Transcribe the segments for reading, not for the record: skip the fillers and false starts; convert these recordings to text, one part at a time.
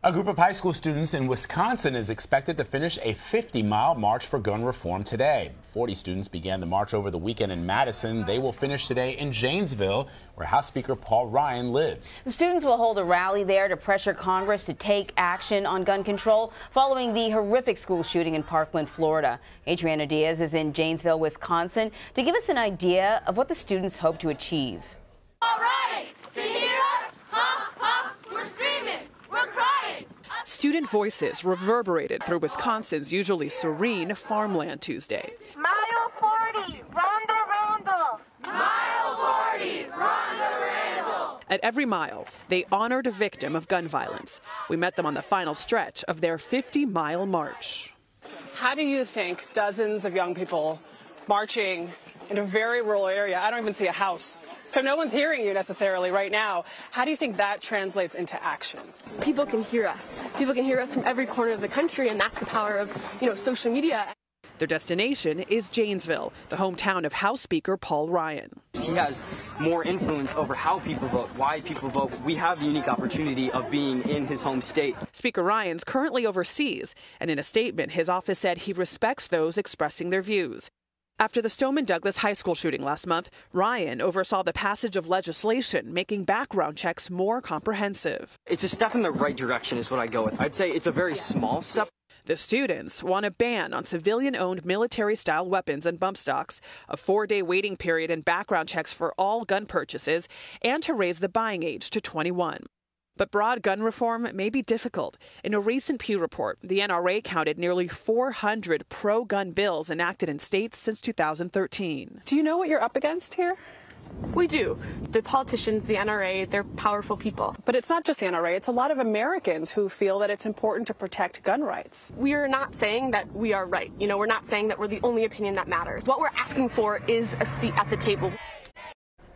A group of high school students in Wisconsin is expected to finish a 50-mile march for gun reform today. 40 students began the march over the weekend in Madison. They will finish today in Janesville, where House Speaker Paul Ryan lives. The students will hold a rally there to pressure Congress to take action on gun control following the horrific school shooting in Parkland, Florida. Adriana Diaz is in Janesville, Wisconsin, to give us an idea of what the students hope to achieve. All right, can you hear us? Huh? Huh? We're screaming. We're crying. Student voices reverberated through Wisconsin's usually serene farmland Tuesday. Mile 40, Rhonda. Mile 40, Rhonda Randall. At every mile, they honored a victim of gun violence. We met them on the final stretch of their 50-mile march. How do you think dozens of young people marching in a very rural area, I don't even see a house, so no one's hearing you necessarily right now, how do you think that translates into action? People can hear us. People can hear us from every corner of the country, and that's the power of, social media. Their destination is Janesville, the hometown of House Speaker Paul Ryan. He has more influence over how people vote, why people vote. We have the unique opportunity of being in his home state. Speaker Ryan's currently overseas, and in a statement, his office said he respects those expressing their views. After the Stoneman Douglas High School shooting last month, Ryan oversaw the passage of legislation making background checks more comprehensive. It's a step in the right direction is what I go with. I'd say it's a very small step. The students want a ban on civilian-owned military-style weapons and bump stocks, a 4-day waiting period and background checks for all gun purchases, and to raise the buying age to 21. But broad gun reform may be difficult. In a recent Pew report, the NRA counted nearly 400 pro-gun bills enacted in states since 2013. Do you know what you're up against here? We do. The politicians, the NRA, they're powerful people. But it's not just the NRA, it's a lot of Americans who feel that it's important to protect gun rights. We are not saying that we are right. We're not saying that we're the only opinion that matters. What we're asking for is a seat at the table.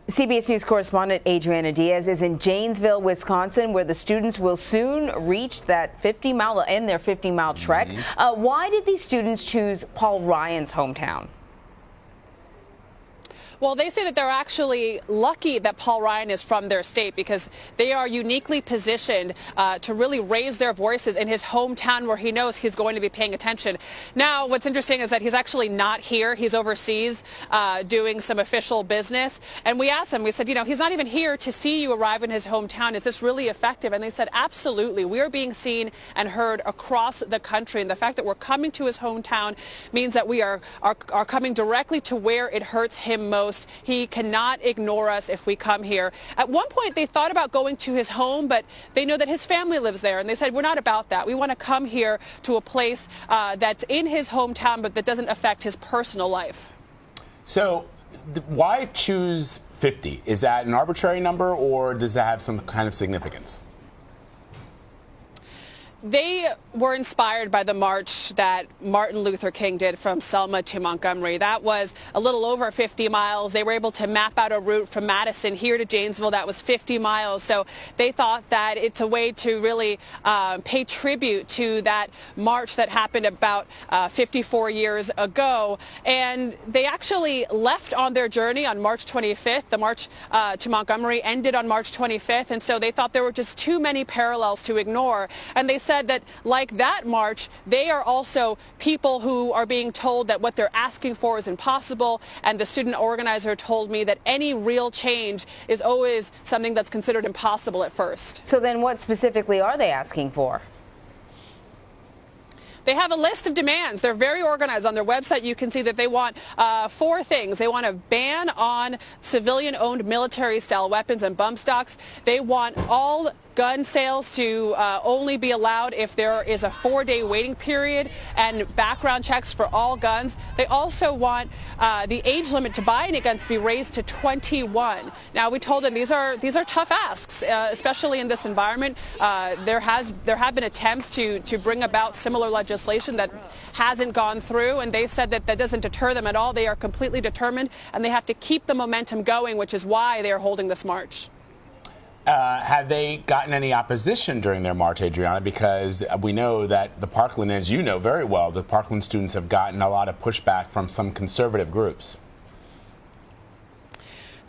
CBS News correspondent Adriana Diaz is in Janesville, Wisconsin, where the students will soon reach that 50-mile trek. Why did these students choose Paul Ryan's hometown? Well, they say that they're actually lucky that Paul Ryan is from their state because they are uniquely positioned to really raise their voices in his hometown where he knows he's going to be paying attention. Now, what's interesting is that he's actually not here. He's overseas doing some official business. And we asked him, we said, he's not even here to see you arrive in his hometown. Is this really effective? And they said, absolutely. We are being seen and heard across the country. And the fact that we're coming to his hometown means that we are coming directly to where it hurts him most. He cannot ignore us if we come here. At one point, they thought about going to his home, but they know that his family lives there. And they said, we're not about that. We want to come here to a place that's in his hometown, but that doesn't affect his personal life. So why choose 50? Is that an arbitrary number, or does that have some kind of significance? They were inspired by the march that Martin Luther King did from Selma to Montgomery. That was a little over 50 miles. They were able to map out a route from Madison here to Janesville that was 50 miles. So they thought that it's a way to really pay tribute to that march that happened about 54 years ago. And they actually left on their journey on March 25th. The march to Montgomery ended on March 25th. And so they thought there were just too many parallels to ignore. And they said that, like that march, they are also people who are being told that what they're asking for is impossible. And the student organizer told me that any real change is always something that's considered impossible at first. So then what specifically are they asking for? They have a list of demands. They're very organized. On their website, you can see that they want 4 things. They want a ban on civilian-owned military-style weapons and bump stocks. They want all gun sales to only be allowed if there is a 4-day waiting period and background checks for all guns. They also want the age limit to buy any guns to be raised to 21. Now, we told them these are tough asks, especially in this environment. There have been attempts to bring about similar legislation that hasn't gone through, and they said that doesn't deter them at all. They are completely determined, and they have to keep the momentum going, which is why they are holding this march. Have they gotten any opposition during their march, Adriana? Because we know that the Parkland, as you know very well, the Parkland students have gotten a lot of pushback from some conservative groups.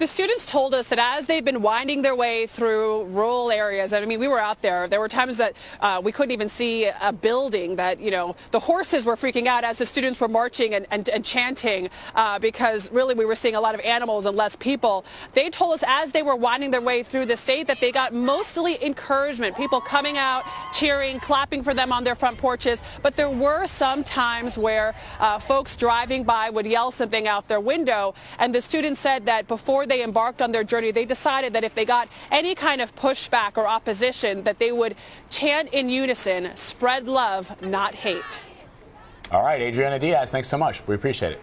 The students told us that as they've been winding their way through rural areas, I mean, we were out there. There were times that we couldn't even see a building, that, you know, the horses were freaking out as the students were marching and chanting because really we were seeing a lot of animals and less people. They told us as they were winding their way through the state that they got mostly encouragement, people coming out, cheering, clapping for them on their front porches. But there were some times where folks driving by would yell something out their window. And the students said that before they embarked on their journey, they decided that if they got any kind of pushback or opposition, that they would chant in unison, spread love, not hate. All right, Adriana Diaz, thanks so much. We appreciate it.